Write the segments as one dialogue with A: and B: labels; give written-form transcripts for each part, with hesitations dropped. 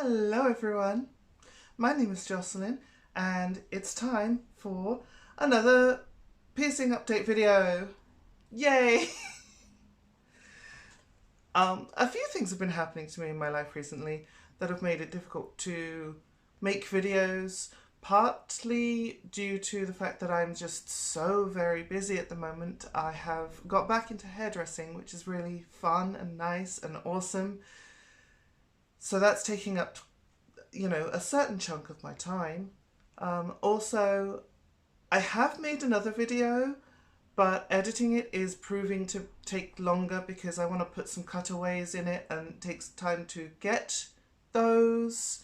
A: Hello everyone, my name is Jocelyn and it's time for another piercing update video. Yay! A few things have been happening to me in my life recently that have made it difficult to make videos, partly due to the fact that I'm just so very busy at the moment. I have got back into hairdressing, which is really fun and nice and awesome. So that's taking up, a certain chunk of my time. Also, I have made another video, but editing it is proving to take longer because I want to put some cutaways in it and it takes time to get those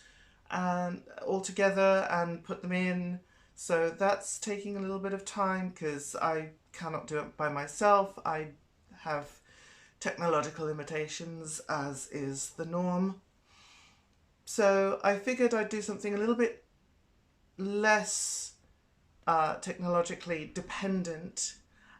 A: and all together and put them in. So that's taking a little bit of time because I cannot do it by myself. I have technological limitations, as is the norm. So I figured I'd do something a little bit less technologically dependent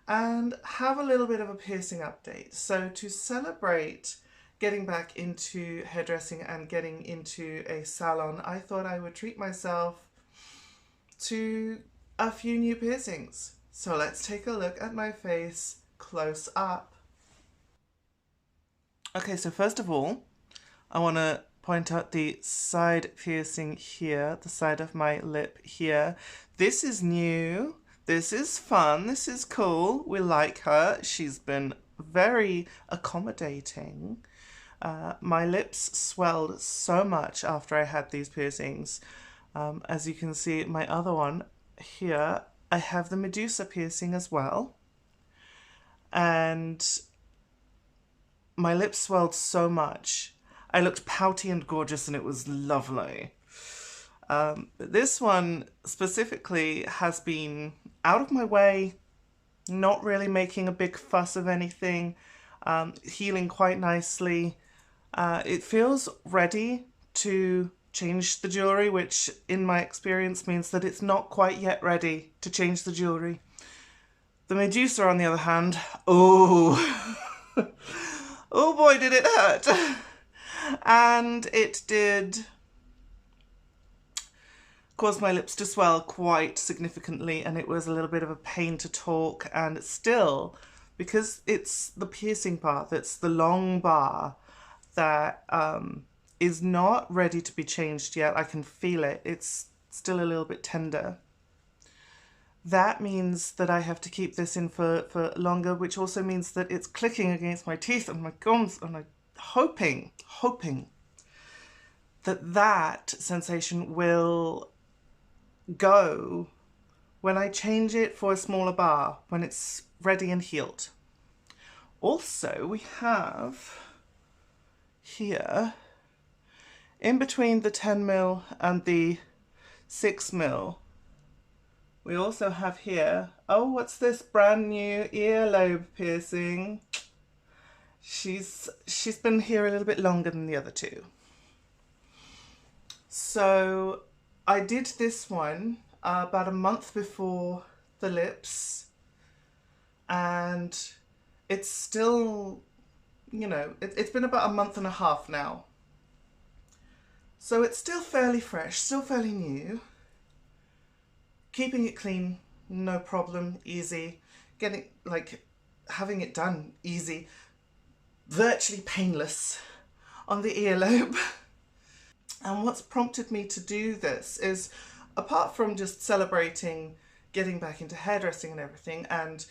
A: and have a little bit of a piercing update. So to celebrate getting back into hairdressing and getting into a salon, I thought I would treat myself to a few new piercings. So let's take a look at my face close up. Okay, so first of all, I want to point out the side piercing here, the side of my lip here. This is new. This is fun. This is cool. We like her. She's been very accommodating. My lips swelled so much after I had these piercings. As you can see, my other one here, I have the Medusa piercing as well. And my lips swelled so much. I looked pouty and gorgeous and it was lovely. This one specifically has been out of my way, not really making a big fuss of anything, healing quite nicely. It feels ready to change the jewellery, which in my experience means that it's not quite yet ready to change the jewellery. The Medusa, on the other hand, oh, oh boy, did it hurt. And it did cause my lips to swell quite significantly, and it was a little bit of a pain to talk. And still, because it's the piercing part that's the long bar that is not ready to be changed yet, I can feel it. It's still a little bit tender. That means that I have to keep this in for longer, which also means that it's clicking against my teeth and my gums, and I'm hoping that sensation will go when I change it for a smaller bar, when it's ready and healed. Also, we have here, in between the 10mm and the 6mm, we also have here, oh, what's this brand new earlobe piercing? She's been here a little bit longer than the other two. So I did this one about a month before the lips, and it's still, it's been about a month and a half now. So it's still fairly fresh, still fairly new. Keeping it clean, no problem, easy. Having it done, easy. Virtually painless on the earlobe. And what's prompted me to do this is, apart from just celebrating getting back into hairdressing and everything, and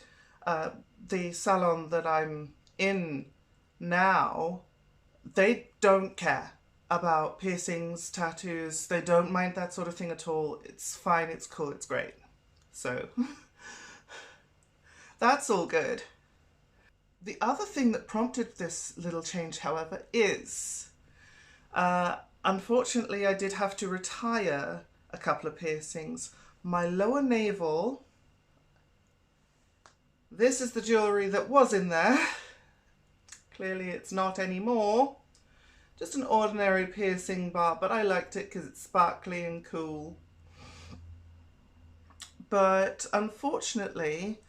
A: the salon that I'm in now, they don't care about piercings, tattoos. They don't mind that sort of thing at all. It's fine, it's cool, it's great. So that's all good. The other thing that prompted this little change, however, is unfortunately I did have to retire a couple of piercings. My lower navel, this is the jewellery that was in there. Clearly it's not anymore. Just an ordinary piercing bar, but I liked it because it's sparkly and cool. But unfortunately,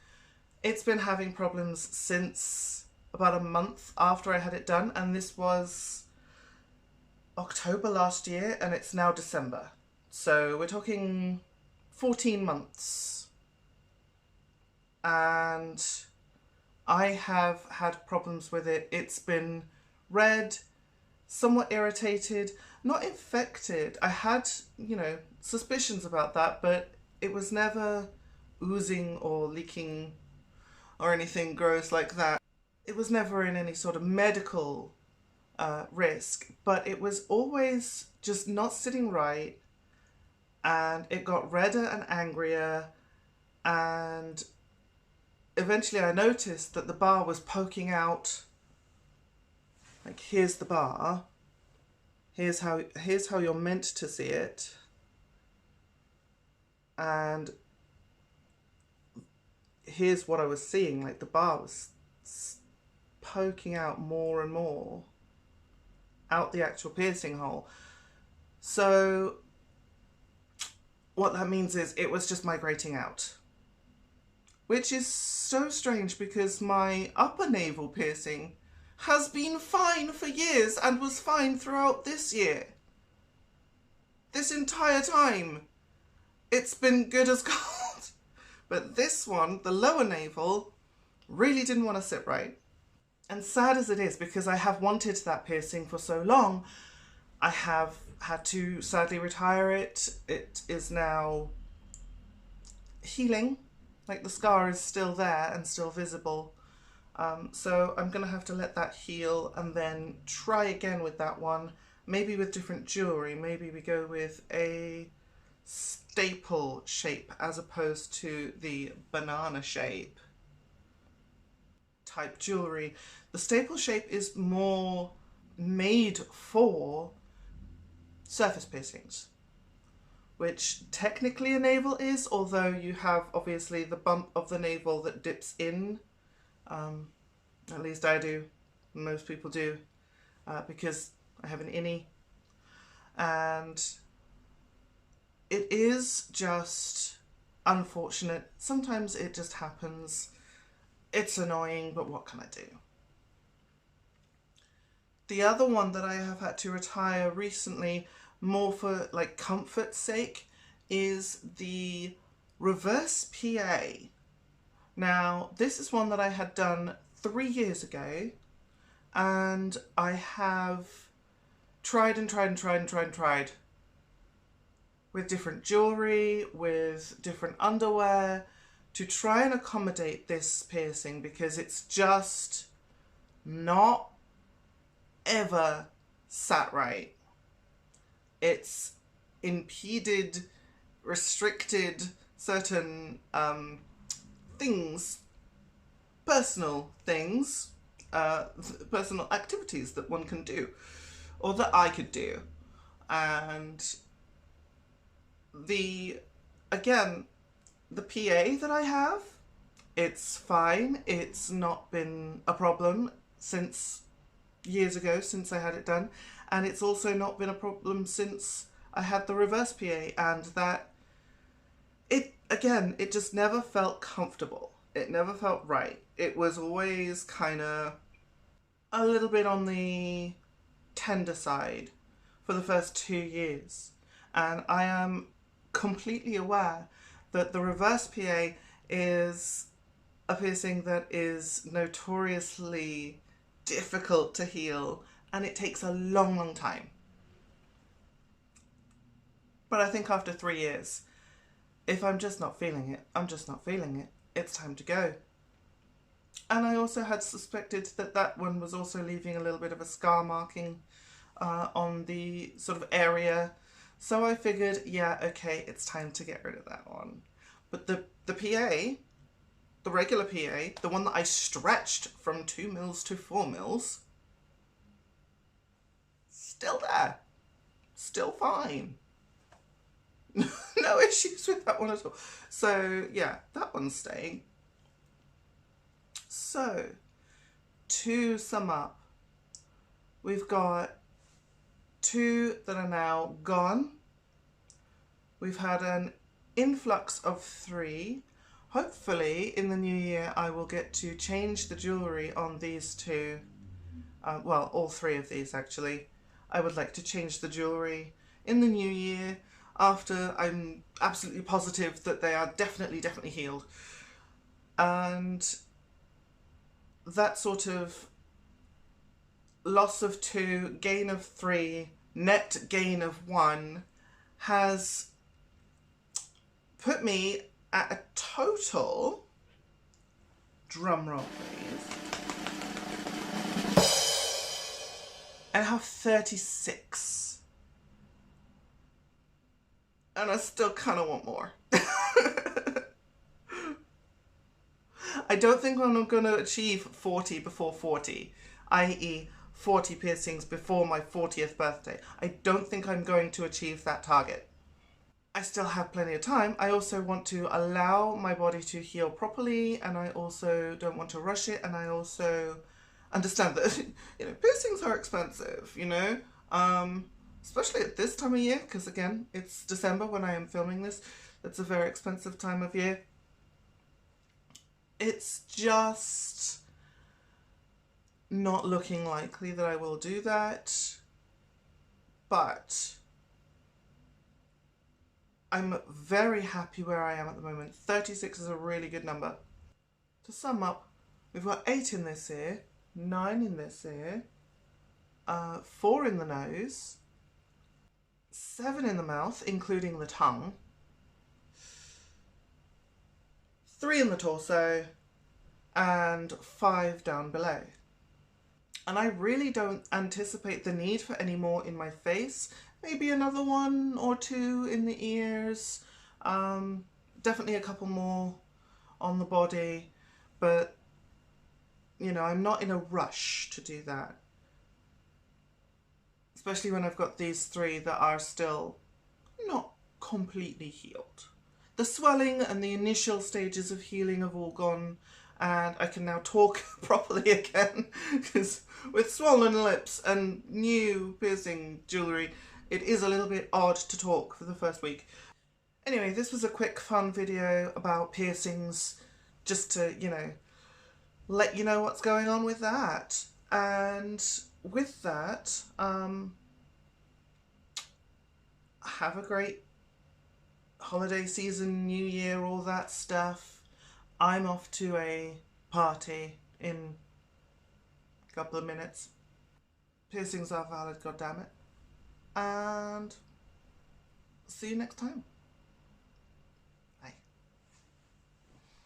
A: it's been having problems since about a month after I had it done, and this was October last year and it's now December. So we're talking 14 months. And I have had problems with it. It's been red, somewhat irritated, not infected. I had, suspicions about that, but it was never oozing or leaking or anything gross like that. It was never in any sort of medical risk, but it was always just not sitting right, and it got redder and angrier, and eventually I noticed that the bar was poking out. Like, here's the bar. Here's how you're meant to see it. And here's what I was seeing. Like, the bar was poking out more and more out the actual piercing hole. So what that means is it was just migrating out. Which is so strange because my upper navel piercing has been fine for years and was fine throughout this year. This entire time, it's been good as gold. But this one, the lower navel, really didn't want to sit right. And sad as it is, because I have wanted that piercing for so long, I have had to sadly retire it. It is now healing. Like, the scar is still there and still visible. So I'm going to have to let that heal and then try again with that one. Maybe with different jewellery. Maybe we go with a staple shape as opposed to the banana shape type jewellery. The staple shape is more made for surface piercings, which technically a navel is, although you have obviously the bump of the navel that dips in. At least I do. Most people do, because I have an innie. And it is just unfortunate. Sometimes it just happens. It's annoying, but what can I do? The other one that I have had to retire recently, more for like comfort's sake, is the reverse PA. Now, this is one that I had done 3 years ago, and I have tried with different jewellery, with different underwear, to try and accommodate this piercing, because it's just not ever sat right. It's impeded, restricted certain things, personal things, personal activities that one can do, or that I could do. And the PA that I have, it's fine. It's not been a problem since years ago, since I had it done. And it's also not been a problem since I had the reverse PA, and that it just never felt comfortable. It never felt right. It was always kind of a little bit on the tender side for the first 2 years. And I am completely aware that the reverse PA is a piercing that is notoriously difficult to heal, and it takes a long time. But I think after 3 years, if I'm just not feeling it, I'm just not feeling it. It's time to go. And I also had suspected that that one was also leaving a little bit of a scar marking on the sort of area. So I figured, yeah, okay, it's time to get rid of that one. But the PA, the regular PA, the one that I stretched from 2 mils to 4 mils, still there. Still fine. No issues with that one at all. So yeah, that one's staying. So, to sum up, we've got 2 that are now gone. We've had an influx of 3. Hopefully in the new year I will get to change the jewellery on these 2. Well, all 3 of these actually. I would like to change the jewellery in the new year after I'm absolutely positive that they are definitely healed. And that sort of loss of 2, gain of 3, net gain of 1 has put me at a total, drum roll please, I have 36. And I still kind of want more. I don't think I'm going to achieve 40 before 40, i.e. 40 piercings before my 40th birthday. I don't think I'm going to achieve that target. I still have plenty of time. I also want to allow my body to heal properly, and I also don't want to rush it, and I also understand that piercings are expensive, especially at this time of year, because again, it's December when I am filming this. It's a very expensive time of year. It's just not looking likely that I will do that, but I'm very happy where I am at the moment. 36 is a really good number. To sum up, we've got 8 in this ear, 9 in this ear, 4 in the nose, 7 in the mouth, including the tongue, 3 in the torso, and 5 down below. And I really don't anticipate the need for any more in my face. Maybe another 1 or 2 in the ears. Definitely a couple more on the body. But, I'm not in a rush to do that. Especially when I've got these 3 that are still not completely healed. The swelling and the initial stages of healing have all gone, and I can now talk properly again, because with swollen lips and new piercing jewellery, it is a little bit odd to talk for the first week. Anyway, this was a quick fun video about piercings, just to, let you know what's going on with that. And with that, have a great holiday season, New Year, all that stuff. I'm off to a party in a couple of minutes. Piercings are valid, goddammit. And see you next time.